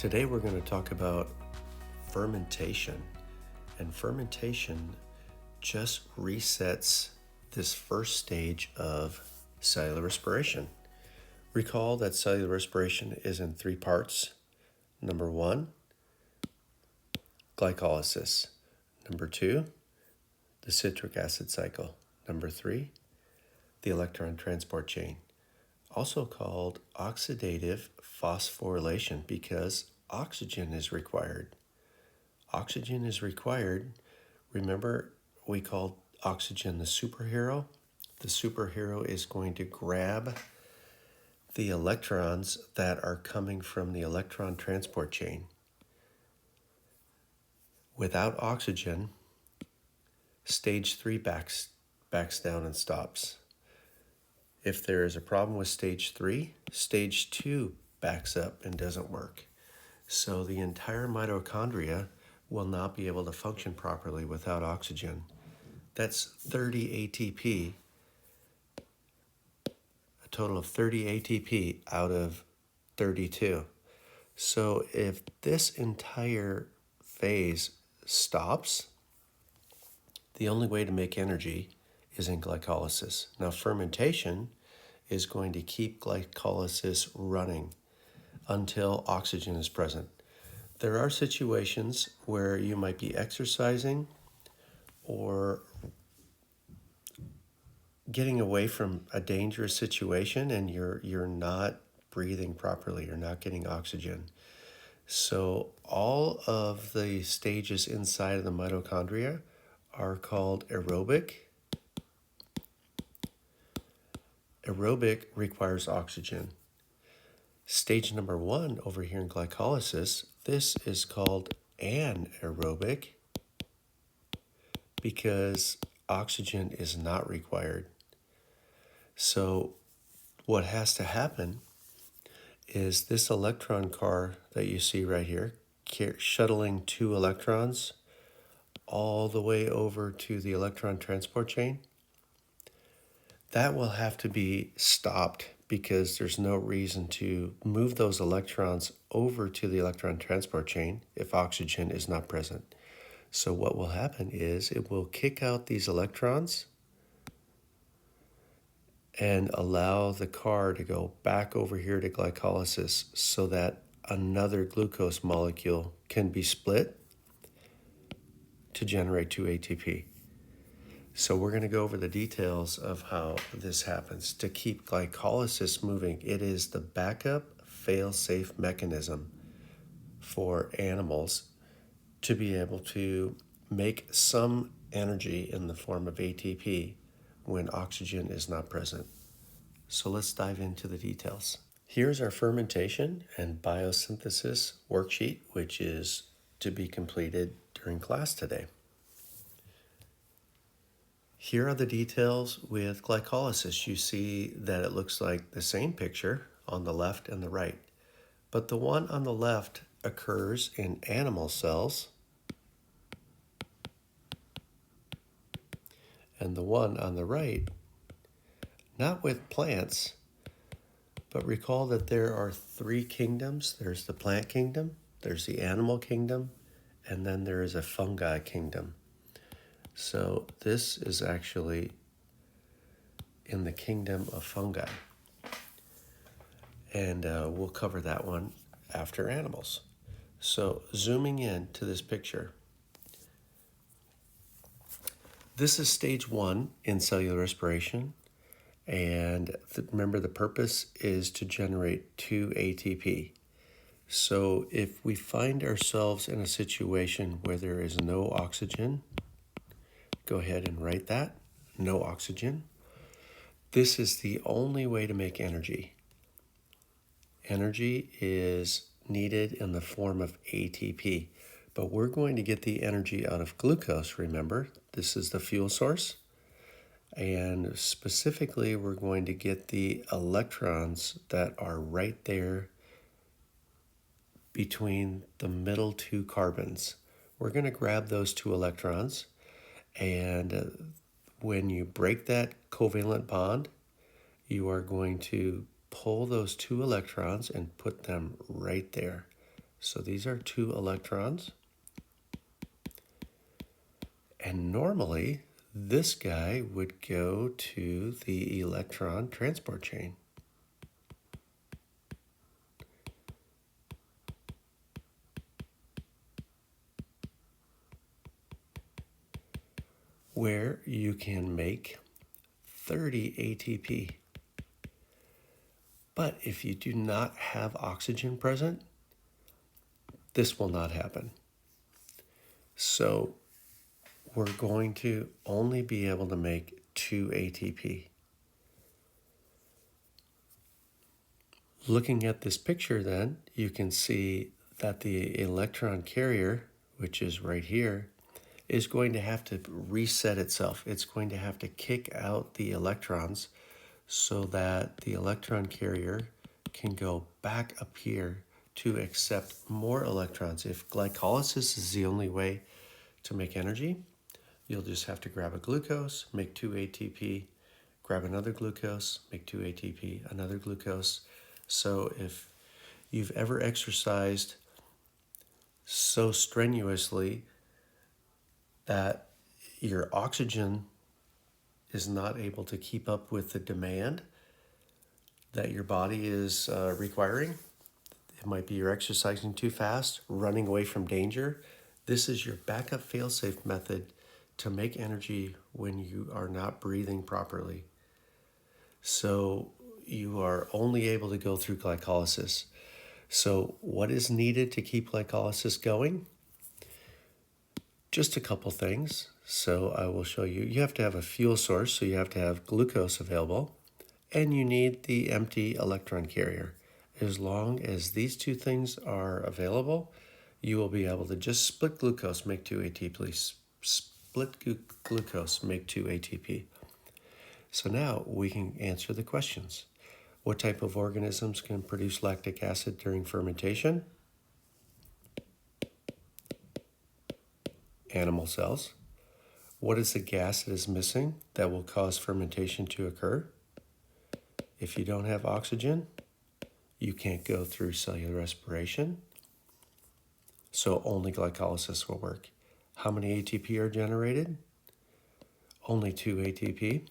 Today we're going to talk about fermentation. And fermentation just resets this first stage of cellular respiration. Recall that cellular respiration is in three parts. Number one, glycolysis. Number two, the citric acid cycle. Number three, the electron transport chain, also called oxidative phosphorylation because oxygen is required. Oxygen is required. Remember, we called oxygen the superhero? The superhero is going to grab the electrons that are coming from the electron transport chain. Without oxygen, stage 3 backs down and stops. If there is a problem with stage 3, stage 2 backs up and doesn't work. So the entire mitochondria will not be able to function properly without oxygen. That's 30 ATP, a total of 30 ATP out of 32. So if this entire phase stops, the only way to make energy is in glycolysis. Now, fermentation is going to keep glycolysis running until oxygen is present. There are situations where you might be exercising or getting away from a dangerous situation and you're not breathing properly, you're not getting oxygen. So all of the stages inside of the mitochondria are called aerobic. Aerobic requires oxygen. Stage number 1 over here in glycolysis, this is called anaerobic because oxygen is not required. So what has to happen is this electron car that you see right here, shuttling 2 electrons all the way over to the electron transport chain, that will have to be stopped because there's no reason to move those electrons over to the electron transport chain if oxygen is not present. So what will happen is it will kick out these electrons and allow the car to go back over here to glycolysis so that another glucose molecule can be split to generate 2 ATP. So we're going to go over the details of how this happens. To keep glycolysis moving, it is the backup fail-safe mechanism for animals to be able to make some energy in the form of ATP when oxygen is not present. So let's dive into the details. Here's our fermentation and biosynthesis worksheet, which is to be completed during class today. Here are the details with glycolysis. You see that it looks like the same picture on the left and the right, but the one on the left occurs in animal cells, and the one on the right, not with plants, but recall that there are 3 kingdoms. There's the plant kingdom, there's the animal kingdom, and then there is a fungi kingdom. So this is actually in the kingdom of fungi. And we'll cover that one after animals. So zooming in to this picture. This is stage 1 in cellular respiration. And remember, the purpose is to generate 2 ATP. So if we find ourselves in a situation where there is no oxygen, go ahead and write that, no oxygen. This is the only way to make energy. Energy is needed in the form of ATP, but we're going to get the energy out of glucose, remember? This is the fuel source. And specifically, we're going to get the electrons that are right there between the middle 2 carbons. We're going to grab those 2 electrons, and when you break that covalent bond, you are going to pull those 2 electrons and put them right there. So these are 2 electrons. And normally, this guy would go to the electron transport chain. Where you can make 30 ATP. But if you do not have oxygen present, this will not happen. So we're going to only be able to make 2 ATP. Looking at this picture then, you can see that the electron carrier, which is right here, is going to have to reset itself. It's going to have to kick out the electrons so that the electron carrier can go back up here to accept more electrons. If glycolysis is the only way to make energy, you'll just have to grab a glucose, make 2 ATP, grab another glucose, make 2 ATP, another glucose. So if you've ever exercised so strenuously that your oxygen is not able to keep up with the demand that your body is requiring, it might be you're exercising too fast, running away from danger. This is your backup fail-safe method to make energy when you are not breathing properly. So you are only able to go through glycolysis. So what is needed to keep glycolysis going? Just a couple things. So I will show you. You have to have a fuel source, so you have to have glucose available, and you need the empty electron carrier. As long as these 2 things are available, you will be able to just split glucose, make 2 ATP. Split glucose, make 2 ATP. So now we can answer the questions. What type of organisms can produce lactic acid during fermentation? Animal cells. What is the gas that is missing that will cause fermentation to occur? If you don't have oxygen, you can't go through cellular respiration, so only glycolysis will work. How many ATP are generated? Only 2 ATP.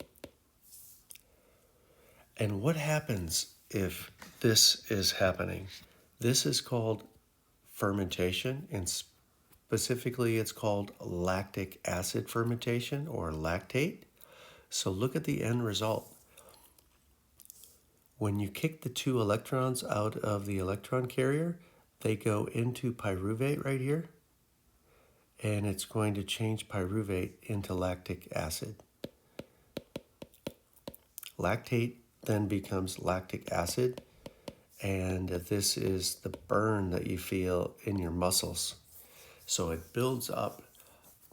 And what happens if this is happening? This is called fermentation, and specifically it's called lactic acid fermentation or lactate. So look at the end result. When you kick the 2 electrons out of the electron carrier, they go into pyruvate right here, and it's going to change pyruvate into lactic acid. Lactate then becomes lactic acid, and this is the burn that you feel in your muscles. So it builds up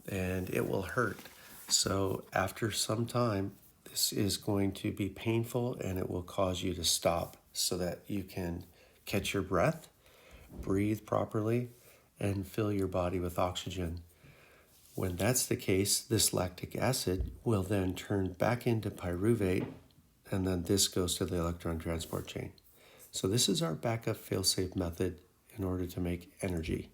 and it will hurt. So after some time, this is going to be painful and it will cause you to stop so that you can catch your breath, breathe properly, and fill your body with oxygen. When that's the case, this lactic acid will then turn back into pyruvate, and then this goes to the electron transport chain. So this is our backup fail-safe method in order to make energy.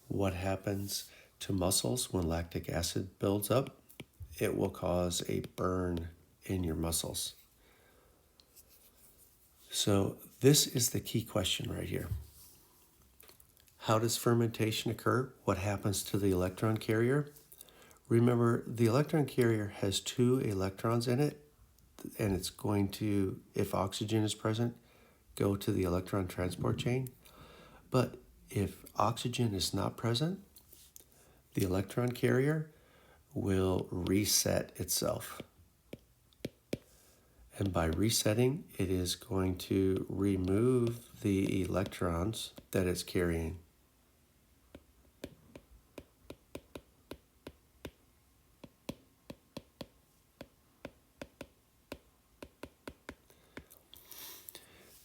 What happens to muscles when lactic acid builds up? It will cause a burn in your muscles. So this is the key question right here. How does fermentation occur? What happens to the electron carrier? Remember, the electron carrier has 2 electrons in it, and it's going to, if oxygen is present, go to the electron transport chain. But if oxygen is not present, the electron carrier will reset itself. And by resetting, it is going to remove the electrons that it's carrying.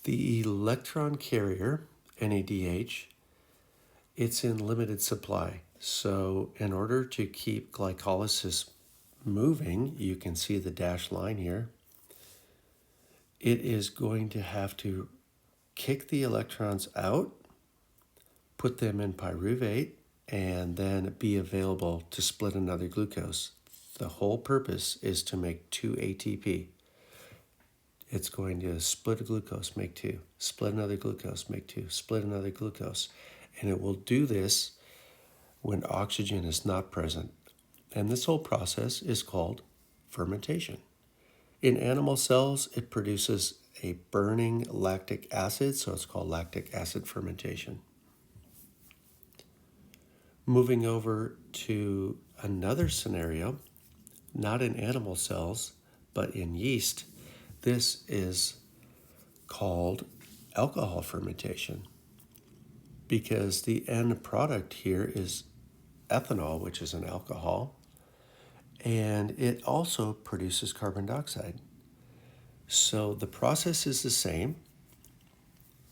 The electron carrier, NADH, it's in limited supply. So in order to keep glycolysis moving, you can see the dashed line here, it is going to have to kick the electrons out put them in pyruvate, and then be available to split another glucose. The whole purpose is to make 2 ATP. It's going to split a glucose, make 2, split another glucose, make 2, split another glucose. And it will do this when oxygen is not present. And this whole process is called fermentation. In animal cells, it produces a burning lactic acid, so it's called lactic acid fermentation. Moving over to another scenario, not in animal cells, but in yeast, this is called alcohol fermentation, because the end product here is ethanol, which is an alcohol, and it also produces carbon dioxide. So the process is the same.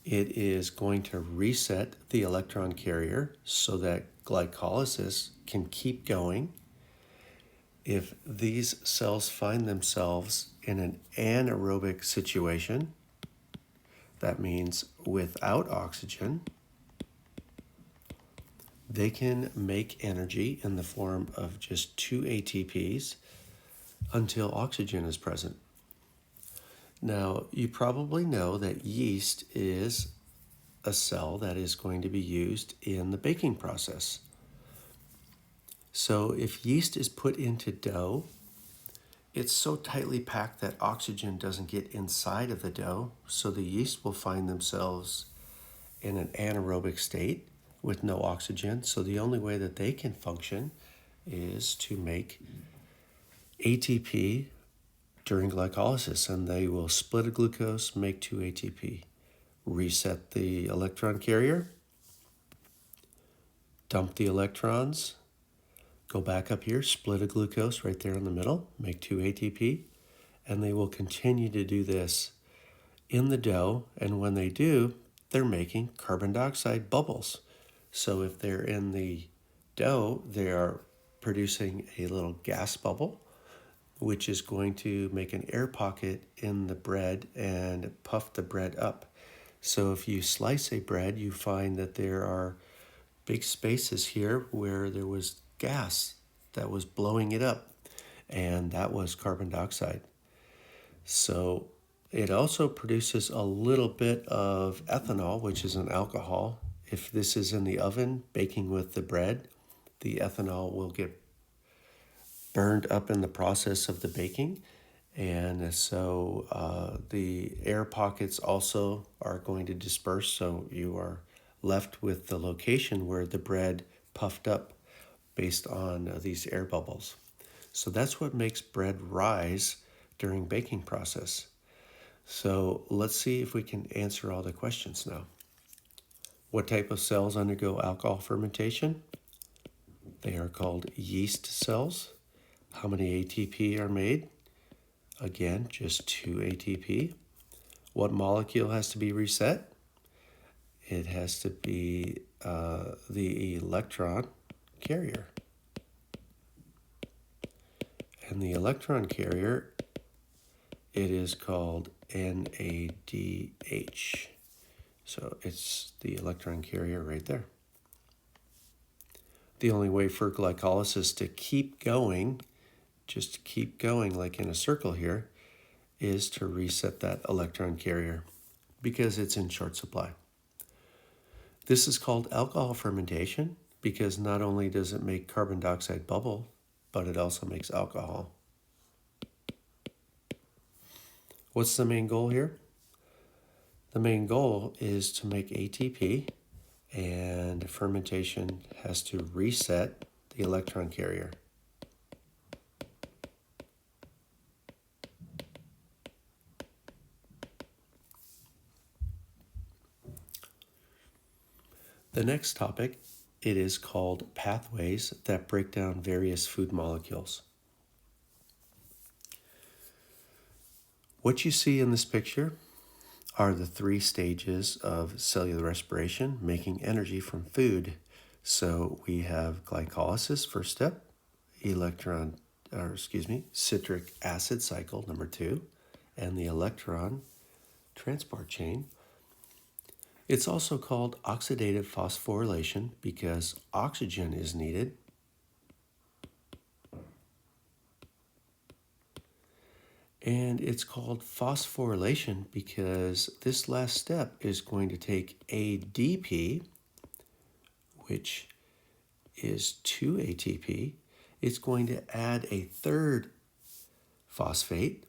It is going to reset the electron carrier so that glycolysis can keep going. If these cells find themselves in an anaerobic situation, that means without oxygen, they can make energy in the form of just 2 ATPs until oxygen is present. Now, you probably know that yeast is a cell that is going to be used in the baking process. So if yeast is put into dough, it's so tightly packed that oxygen doesn't get inside of the dough, so the yeast will find themselves in an anaerobic state with no oxygen. So the only way that they can function is to make ATP during glycolysis, and they will split a glucose, make 2 ATP, reset the electron carrier, dump the electrons, go back up here, split a glucose right there in the middle, make 2 ATP, and they will continue to do this in the dough, and when they do, they're making carbon dioxide bubbles. So if they're in the dough, they are producing a little gas bubble, which is going to make an air pocket in the bread and puff the bread up. So if you slice a bread, you find that there are big spaces here where there was gas that was blowing it up, and that was carbon dioxide. So it also produces a little bit of ethanol, which is an alcohol. If this is in the oven, baking with the bread, the ethanol will get burned up in the process of the baking. And so the air pockets also are going to disperse, so you are left with the location where the bread puffed up based on these air bubbles. So that's what makes bread rise during baking process. So let's see if we can answer all the questions now. What type of cells undergo alcohol fermentation? They are called yeast cells. How many ATP are made? Again, just 2 ATP. What molecule has to be reset? It has to be the electron carrier. And the electron carrier, it is called NADH. So it's the electron carrier right there. The only way for glycolysis to keep going, just to keep going like in a circle here, is to reset that electron carrier because it's in short supply. This is called alcohol fermentation because not only does it make carbon dioxide bubble, but it also makes alcohol. What's the main goal here? The main goal is to make ATP, and fermentation has to reset the electron carrier. The next topic, it is called pathways that break down various food molecules. What you see in this picture are the 3 stages of cellular respiration, making energy from food. So we have glycolysis, first step, citric acid cycle, number 2, and the electron transport chain. It's also called oxidative phosphorylation because oxygen is needed. And it's called phosphorylation because this last step is going to take ADP, which is 2 ATP. It's going to add a third phosphate,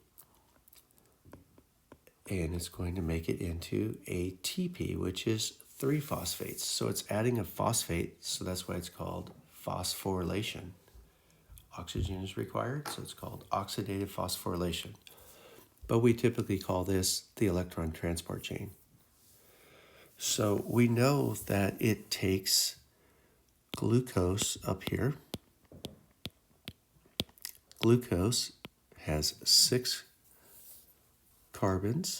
and it's going to make it into ATP, which is 3 phosphates. So it's adding a phosphate, so that's why it's called phosphorylation. Oxygen is required, so it's called oxidative phosphorylation. But we typically call this the electron transport chain. So we know that it takes glucose up here. Glucose has 6 carbons,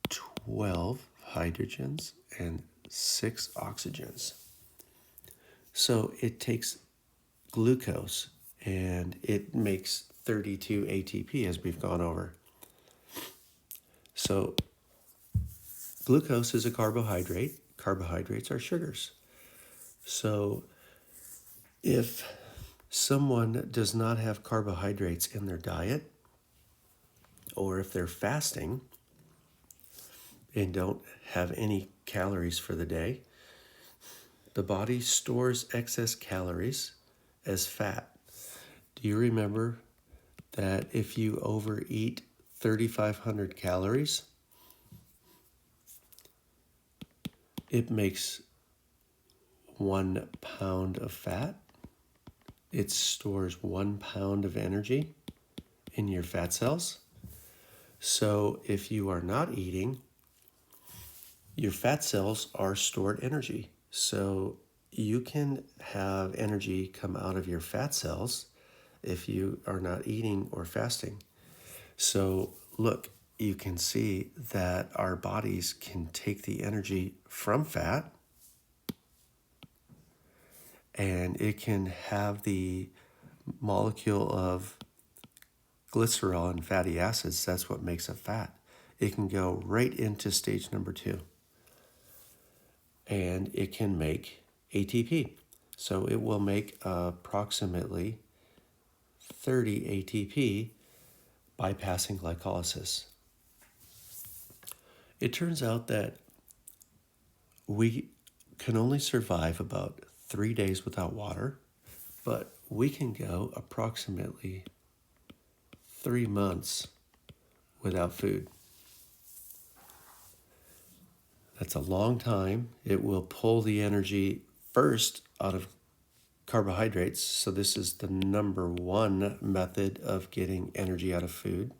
12 hydrogens, and 6 oxygens. So it takes glucose and it makes 32 ATP as we've gone over. So glucose is a carbohydrate. Carbohydrates are sugars. So if someone does not have carbohydrates in their diet, or if they're fasting and don't have any calories for the day, the body stores excess calories as fat. Do you remember that if you overeat 3,500 calories, it makes 1 pound of fat? It stores 1 pound of energy in your fat cells. So if you are not eating, your fat cells are stored energy. So you can have energy come out of your fat cells if you are not eating or fasting. So look, you can see that our bodies can take the energy from fat and it can have the molecule of glycerol and fatty acids. That's what makes a fat. It can go right into stage number 2. And it can make ATP. So it will make approximately 30 ATP bypassing glycolysis. It turns out that we can only survive about 3 days without water, but we can go approximately 3 months without food. That's a long time. It will pull the energy first out of carbohydrates. So this is the number 1 method of getting energy out of food.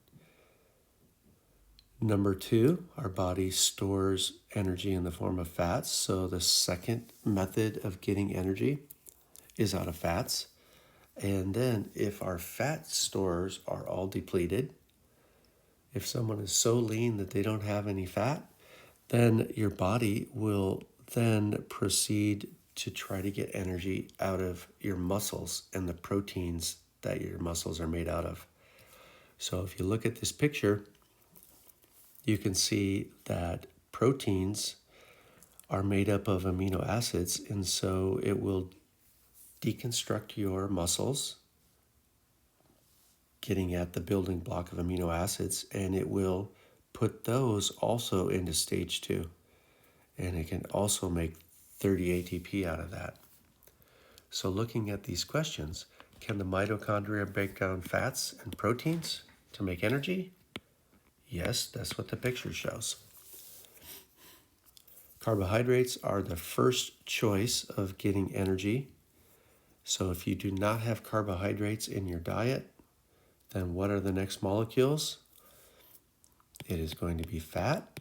Number 2, our body stores energy in the form of fats. So the second method of getting energy is out of fats. And then if our fat stores are all depleted, if someone is so lean that they don't have any fat, then your body will then proceed to try to get energy out of your muscles and the proteins that your muscles are made out of. So if you look at this picture, you can see that proteins are made up of amino acids, and so it will deconstruct your muscles, getting at the building block of amino acids, and it will put those also into stage 2. And it can also make 30 ATP out of that. So looking at these questions, can the mitochondria break down fats and proteins to make energy? Yes, that's what the picture shows. Carbohydrates are the first choice of getting energy. So if you do not have carbohydrates in your diet, then what are the next molecules? It is going to be fat.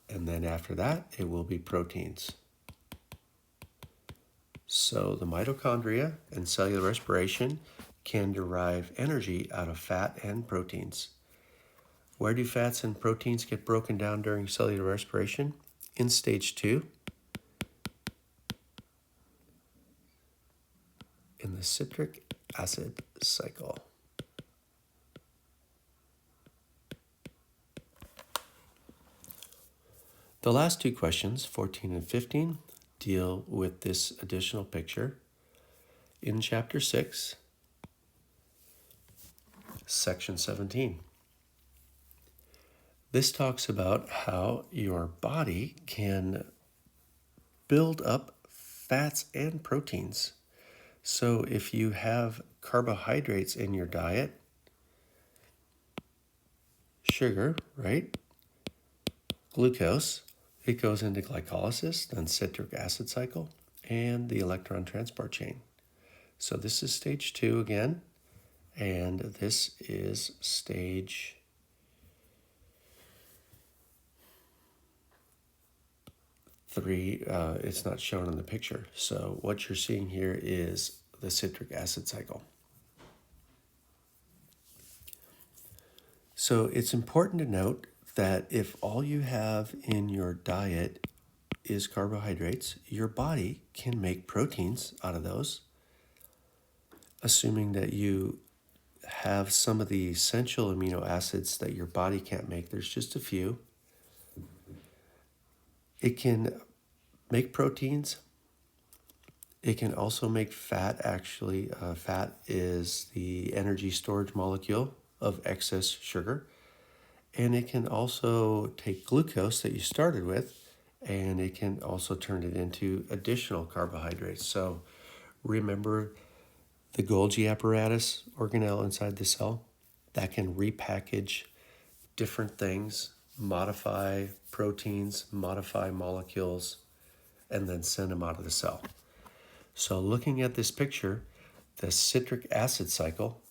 And then after that, it will be proteins. So the mitochondria and cellular respiration can derive energy out of fat and proteins. Where do fats and proteins get broken down during cellular respiration? In stage 2, in the citric acid cycle. The last two questions, 14 and 15, deal with this additional picture. In Chapter 6, Section 17. This talks about how your body can build up fats and proteins. So if you have carbohydrates in your diet, sugar, right? Glucose, it goes into glycolysis, then citric acid cycle, and the electron transport chain. So this is stage 2 again, and this is stage 3. It's not shown in the picture. So what you're seeing here is the citric acid cycle. So it's important to note that if all you have in your diet is carbohydrates, your body can make proteins out of those, assuming that you have some of the essential amino acids that your body can't make. There's just a few. It can make proteins. It can also make fat, actually. Fat is the energy storage molecule of excess sugar. And it can also take glucose that you started with, and it can also turn it into additional carbohydrates. So remember the Golgi apparatus organelle inside the cell? That can repackage different things, modify proteins, modify molecules, and then send them out of the cell. So looking at this picture, the citric acid cycle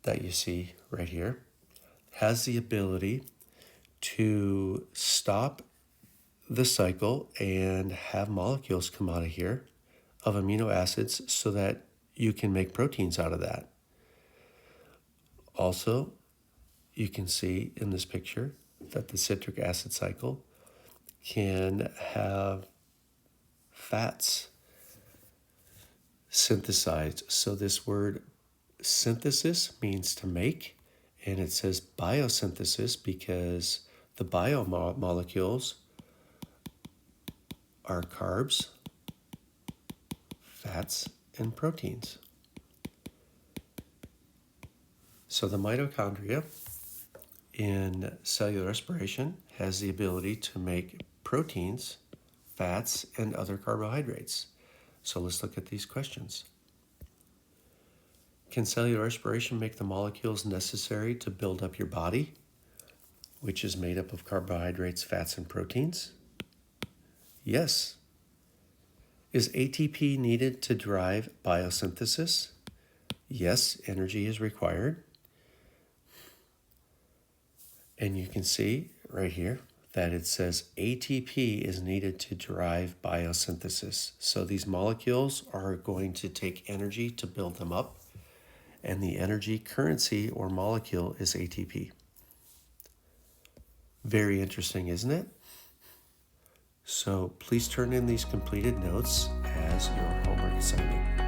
that you see right here has the ability to stop the cycle and have molecules come out of here of amino acids so that you can make proteins out of that. Also, you can see in this picture that the citric acid cycle can have fats synthesized. So this word synthesis means to make, and it says biosynthesis because the biomolecules are carbs, fats, and proteins. So the mitochondria in cellular respiration has the ability to make proteins, fats, and other carbohydrates. So let's look at these questions. Can cellular respiration make the molecules necessary to build up your body, which is made up of carbohydrates, fats, and proteins? Yes. Is ATP needed to drive biosynthesis? Yes, energy is required. And you can see right here that it says ATP is needed to drive biosynthesis. So these molecules are going to take energy to build them up, and the energy currency or molecule is ATP. Very interesting, isn't it? So please turn in these completed notes as your homework assignment.